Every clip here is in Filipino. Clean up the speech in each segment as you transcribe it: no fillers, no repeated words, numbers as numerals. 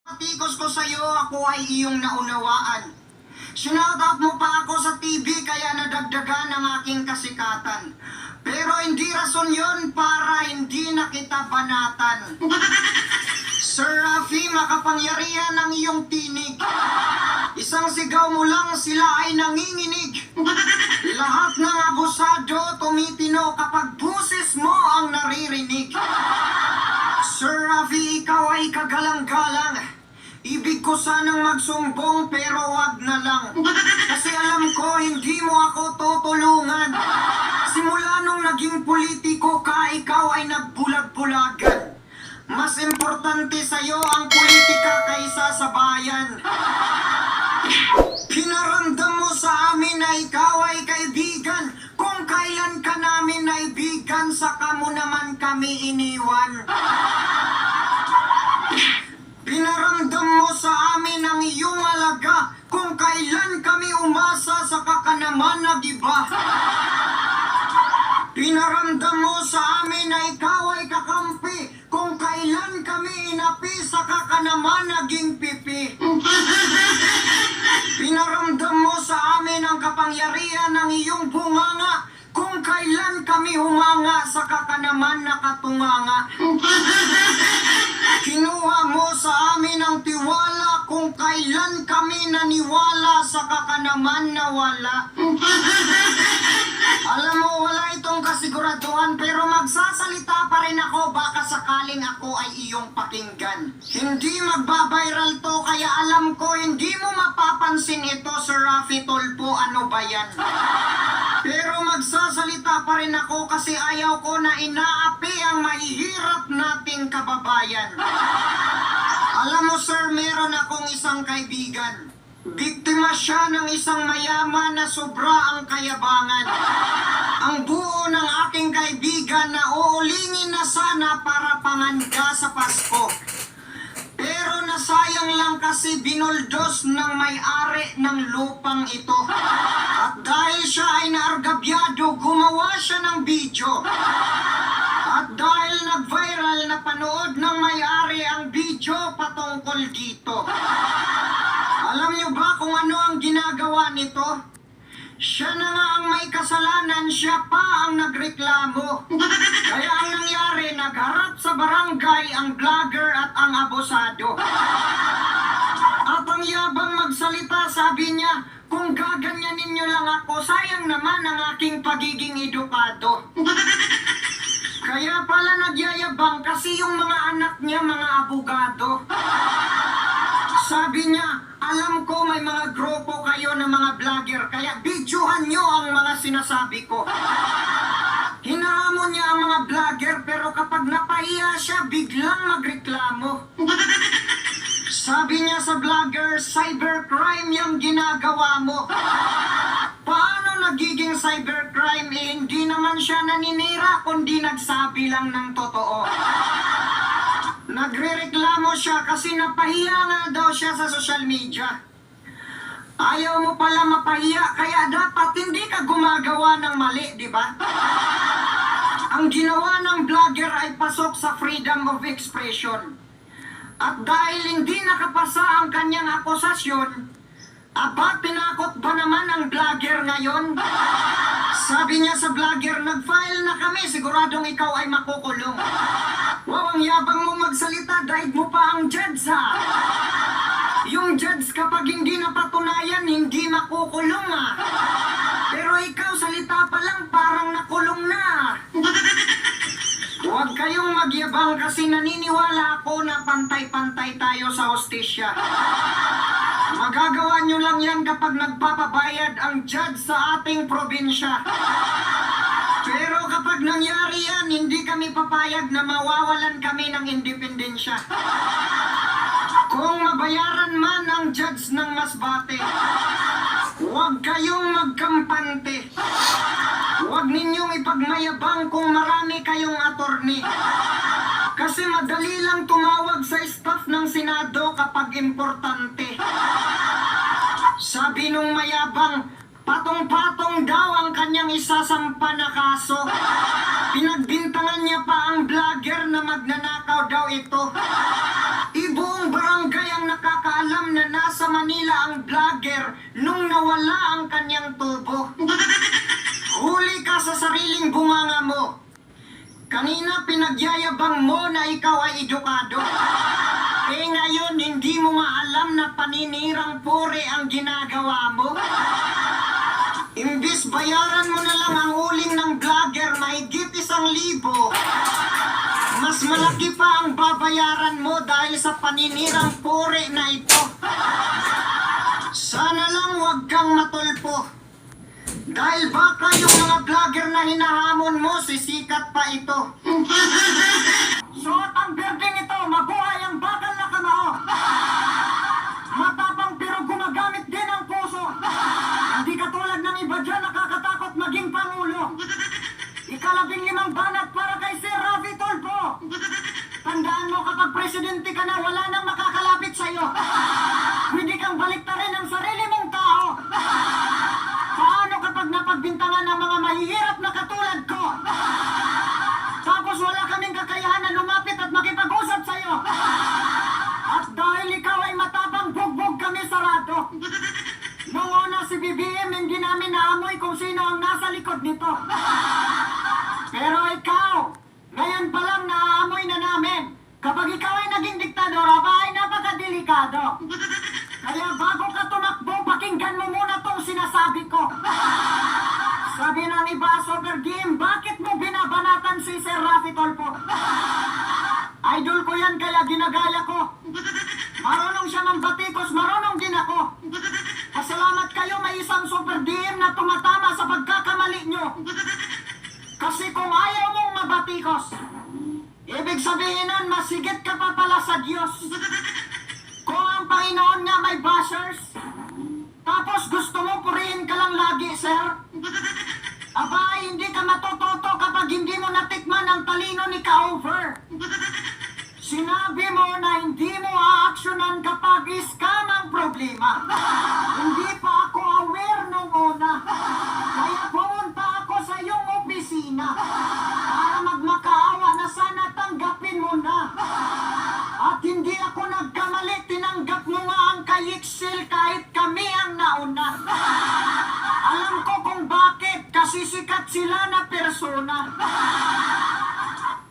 Patikos ko sa'yo, ako ay iyong naunawaan. Sinoutout mo pa ako sa TV kaya nadagdagan ang aking kasikatan. Pero hindi rason yon para hindi na kita banatan. Sir Rafi, makapangyarihan ang iyong tinig. Isang sigaw mo lang sila ay nanginginig. Lahat ng abusado tumitino kapag buses mo ang naririnig. Sir Rafi, ikaw ay kagalang-galang. Ibig ko sanang magsumbong pero wag na lang. Kasi alam ko hindi mo ako tutulungan. Simula nung naging politiko ka, ikaw ay nagbulag-bulagan. Mas importante sa'yo ang politika kaysa sa bayan. Pinaramdam mo sa amin na ikaw ay kaibigan. Kung kailan ka namin naibigan, saka mo naman kami iniwan. Pinaramdam mo sa amin ang iyong alaga. Kung kailan kami umasa, saka ka naman nagiba. Pinaramdam mo sa amin na ikaw ay kakampi. Kung kailan kami inapi, saka ka naman naging pipi. Pinaramdam mo sa amin ang kapangyarihan ng iyong bunganga. Kung kailan kami humanga, saka ka naman nakatunganga. Kinuha mo sa amin ang tiwala. Kung kailan kami naniwala, saka ka naman nawala. Alam mo, wala itong kasiguraduhan, pero magsasalita pa rin ako baka sakaling ako ay iyong pakinggan. Hindi magbabiral to, kaya alam ko hindi mo mapapansin ito, Sir Rafi Tulfo, ano ba yan? Pero magsasalita pa rin ako kasi ayaw ko na inaapi ang mahihirap nating kababayan. Alam mo, sir, meron akong isang kaibigan. Biktima siya ng isang mayaman na sobra ang kayabangan. Ang buo ng aking kaibigan na uulingin na sana para panganda sa Pasko. Pero nasayang lang kasi binuldos ng may-ari ng lupang ito. At dahil siya ay naargabyado, gumawa siya ng video. At dahil nag-viral, napanood ng may-ari ang video patungkol dito. Alam niyo ba kung ano ang ginagawa nito? Siya na nga ang may kasalanan, siya pa ang nagreklamo. Kaya ang nangyari, nagharap sa barangay ang vlogger at ang abusado. At ang yabang magsalita, sabi niya, kung gaganyanin niyo lang ako, sayang naman ang aking pagiging edukado. Kaya pala nagyayabang kasi yung mga anak niya mga abogado. Sabi niya, alam ko may mga grupo kayo ng mga vlogger, kaya videohan nyo ang mga sinasabi ko. Hinahamon niya ang mga vlogger, pero kapag napahiya siya, biglang magreklamo. Sabi niya sa vlogger, cybercrime yung ginagawa mo. Paano nagiging cybercrime? Hindi naman siya naninira, kundi nagsabi lang ng totoo. Nagrereklamo siya kasi napahiya nga daw siya sa social media. Ayaw mo pala mapahiya, kaya dapat hindi ka gumagawa ng mali, di ba? Ang ginawa ng vlogger ay pasok sa freedom of expression. At dahil hindi nakapasa ang kanyang akusasyon, aba, tinakot ba naman ang vlogger ngayon? Sabi niya sa vlogger, nag-file na kami, siguradong ikaw ay makukulong. Wow, ang yabang mo magsalita, daig mo pa ang judge, ha? Yung judge kapag hindi napatunayan, hindi makukulong, ha? Pero ikaw, salita pa lang, parang nakulong na. Huwag kayong magyabang kasi naniniwala ako na pantay-pantay tayo sa hostisya. Magagawa nyo lang yan kapag nagpapabayad ang judge sa ating probinsya. Pero kapag nangyari yan, hindi kami papayag na mawawalan kami ng independensya. Kung mabayaran man ang judge ng Masbate, huwag kayong magkampante. Huwag ninyong ipagmayabang kung marami kayong attorney. Kasi madali lang tumawag sa staff ng Senado kapag importante. Sabi nung mayabang, patong-patong daw ang kanyang isasampa na kaso. Pinagbintangan niya pa ang vlogger na magnanakaw daw ito. Ibuong barangay ang vlogger nung nawala ang kanyang tubo. Huli ka sa sariling bunganga mo. Kanina pinagyayabang mo na ikaw ay edukado. Eh ngayon hindi mo maalam na paninirang puri ang ginagawa mo. Imbis bayaran mo na lang ang uling ng vlogger mahigit 1,000, mas malaki pa ang babayaran mo dahil sa paninirang puri na ito. Sana lang huwag kang matulpo. Dahil baka yung mga vlogger na hinahamon mo, sisikat pa ito. Suot ang birding ito, mabuhay ang bakal na kamao. Matapang pero gumagamit din ang puso. Hindi katulad ng iba dyan nakakatakot maging pangulo. Ika-15 banat para kay Sir Rafi Tulfo. Tandaan mo kapag presidente ka na, wala nang makakalapit sa'yo. Pwede kang baliktarin ang sarili mong tao. Paano kapag napagbintangan ng mga mahihirap na katulad ko? Tapos wala kaming kakayahan na lumapit at makipag-usap sa'yo. At dahil ikaw ay matapang, bugbog kami sarado. Noong una si BBM, hindi namin naamoy kung sino ang nasa likod nito. Pero ikaw, ngayon pa lang naaamoy na namin. Kapag ikaw ay naging diktador, aba ay napakadelikado. Kaya bago ka tumakbo, pakinggan mo muna tong sinasabi ko. Sabi ng iba, Super Game, bakit mo binabanatan si Sir Rafi Tulfo? Idol ko yan kaya ginagaya ko. Marunong siya mambatikos, marunong din ako. Pasalamat kayo may isang Super DM na tumatama sa pagkakamali nyo. Kasi kung ayaw mong mabatikos, ibig sabihin nun, masigit ka pa pala sa Diyos. Kung ang Panginoon nga may bashers, tapos gusto mo purihin ka lang lagi, sir? Aba, hindi ka matututo kapag hindi mo natikman ang talino ni Ka-Over. Sinabi mo na hindi mo aaksyonan kapag scam ang problema. Hindi pa ako aware nung una. Kaya pumunta ako sa iyong opisina para magmakaawa na sana tanggapin mo na. At hindi ako nagkamali, tinanggap mo nga ang kay-Excel kahit kami ang nauna. Alam ko kung bakit, kasi sikat sila na persona.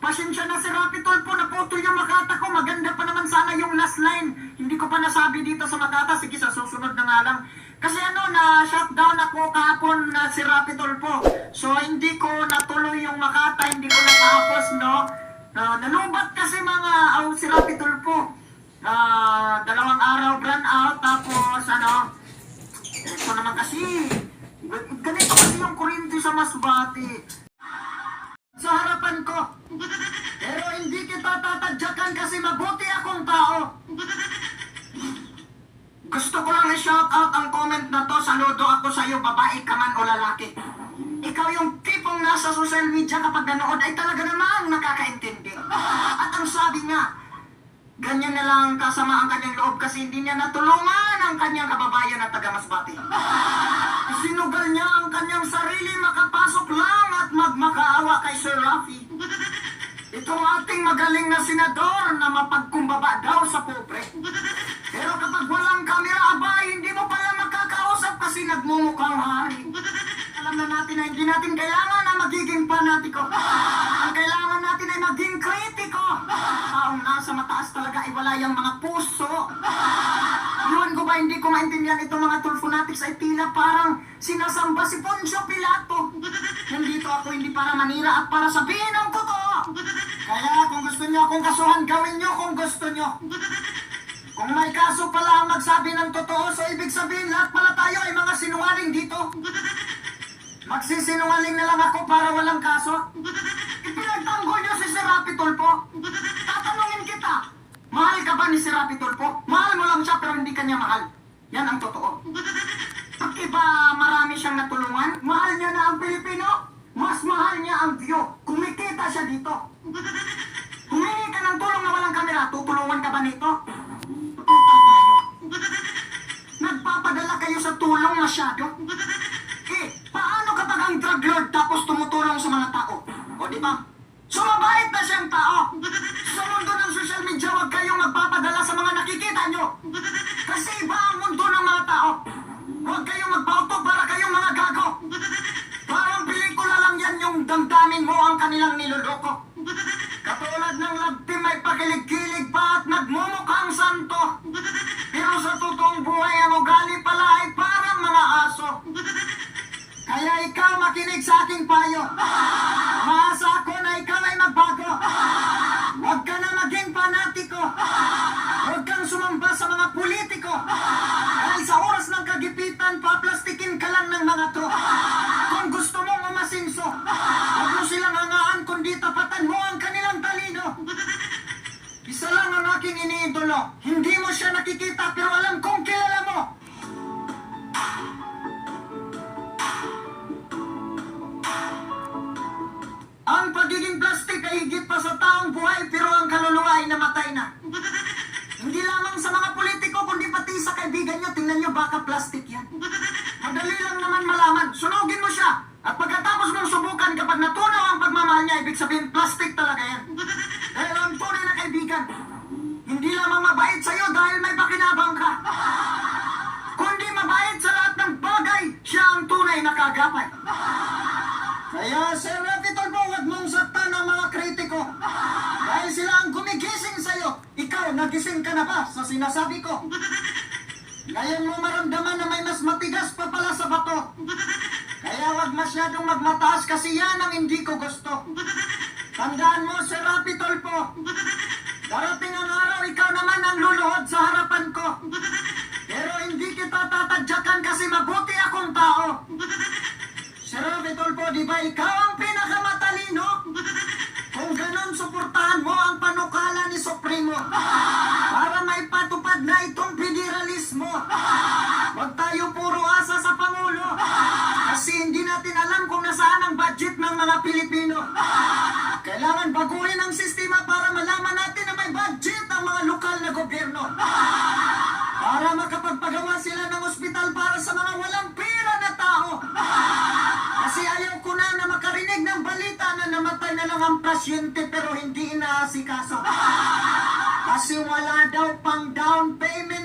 Pasensya na si Rafi Tulfo, naputol yung Makata ko. Maganda pa naman sana yung last line. Hindi ko pa nasabi dito sa Makata. Sige, sa susunod na nga lang. Kasi na-shutdown ako kahapon na si Rafi Tulfo. So, hindi ko natuloy yung Makata. Hindi ko natapos, no? Nalubat kasi si Rafi Tulfo. 2 araw run out. Tapos, ito naman kasi, ganito kasi yung kurinti sa Masbate. Sa harapan ko. Pero hindi kita tatadyakan kasi mabuti akong tao. Gusto ko lang i-shout out ang comment na to. Saludo ako sa iyo, babae ka man o lalaki. Ikaw yung tipong nasa social media kapag nanood ay talaga namang nakakaintindi. At ang sabi nga, ganyan na lang kasama ang kanyang loob kasi hindi niya natulungan ang kanyang kababayan na taga Masbate. Sinugal niya ang kanyang sarili makapasok lang at magmakaawa kay Sir Rafi. Itong ating magaling na senador na mapagkumbaba daw sa pobre. Pero kapag walang kamera, aba, hindi mo pala makakausap kasi nagmumukhang hari. Alam na natin na hindi natin kailangan na magiging panatiko. Ang kailangan natin ay maging kritiko. Taong nasa mataas talaga ay wala yung mga puso. Iwan ko ba hindi ko maintindihan itong mga Tulfonatics ay tila parang sinasamba si Poncio Pilato. Nandito ako hindi para manira at para sabihin ang totoo. Kaya kung gusto nyo akong kasuhan, gawin nyo kung gusto nyo. Kung may kaso pala ang magsabi ng totoo, so ibig sabihin lahat pala tayo ay mga sinungaling dito. Magsisinungaling na lang ako para walang kaso. Ipinagtanggol nyo si Sir Rafi Tulfo. Tatanungin kita, mahal ka ba ni Sir Rafi Tulfo? Mahal mo lang siya pero hindi ka niya mahal. Yan ang totoo. Pagki ba marami siyang natulungan? Mahal niya na ang Pilipino? Mas mahal niya ang view. Kumikita siya dito. Humingi ka ng tulong na walang kamera, tutulungan ka ba nito? Nagpapadala kayo sa tulong masyado? Paano kapag ang drug lord tapos tumutulong sa mga tao? O di ba? Sumabait na siyang tao. Sa mundo ng social media, huwag kayong magpapadala sa mga nakikita nyo. Kasi iba ang mundo ng mga tao. ng mga to. Kung gusto mong umasinso, huwag mo silang hangaan kundi tapatan mo ang kanilang talino. Isa lang ang aking iniidolo. Hindi mo siya nakikita pero alam kong kilala mo. Ang pagiging plastic ay higit pa sa taong buhay pero ang kaluluwa ay namatay na. Hindi lamang sa mga politiko kundi pati sa kaibigan nyo. Tingnan nyo baka plastic yan. Madali lang naman malaman. Sunugin mo siya. At pagkatapos mong subukan kapag natunaw ang pagmamahal niya, ibig sabihin plastic talaga yan. Dahil ang tunay na kaibigan, hindi lamang mabait sa'yo dahil may pakinabang ka. Kundi mabait sa lahat ng bagay, siya ang tunay na kagapay. Kaya Sir Rafi Tulfo, huwag mong saktan ang mga kritiko. Dahil sila ang gumigising sa'yo. Ikaw, nagising ka na ba sa sinasabi ko? Ngayon mo maramdaman na may mas matigas pa pala sa bato. Kaya huwag masyadong magmataas kasi yan ang hindi ko gusto. Tandaan mo, Sir Rafi Tulfo, darating ang araw, ikaw naman ang luluhod sa harapan ko. Pero hindi kita tatadyakan kasi mabuti akong tao. Sir Rafi Tulfo, di ba ikaw ang pinakamatalino? Kung ganun, suportahan mo ang panukala ni Supremo para may patupad na itong federalismo. Huwag tayo puro asa sa Pangulo kasi hindi natin alam kung nasaan ang budget ng mga Pilipino. Kailangan baguhin ang sistema para malaman natin na may budget ang mga lokal na gobyerno. Para makapagpagawa sila ng ospital para sa mga walang pera na tao. Kasi ayaw ko na makarinig ng balita na namatay na lang ang pasyente pero hindi inaasikaso. Kasi wala daw pang down payment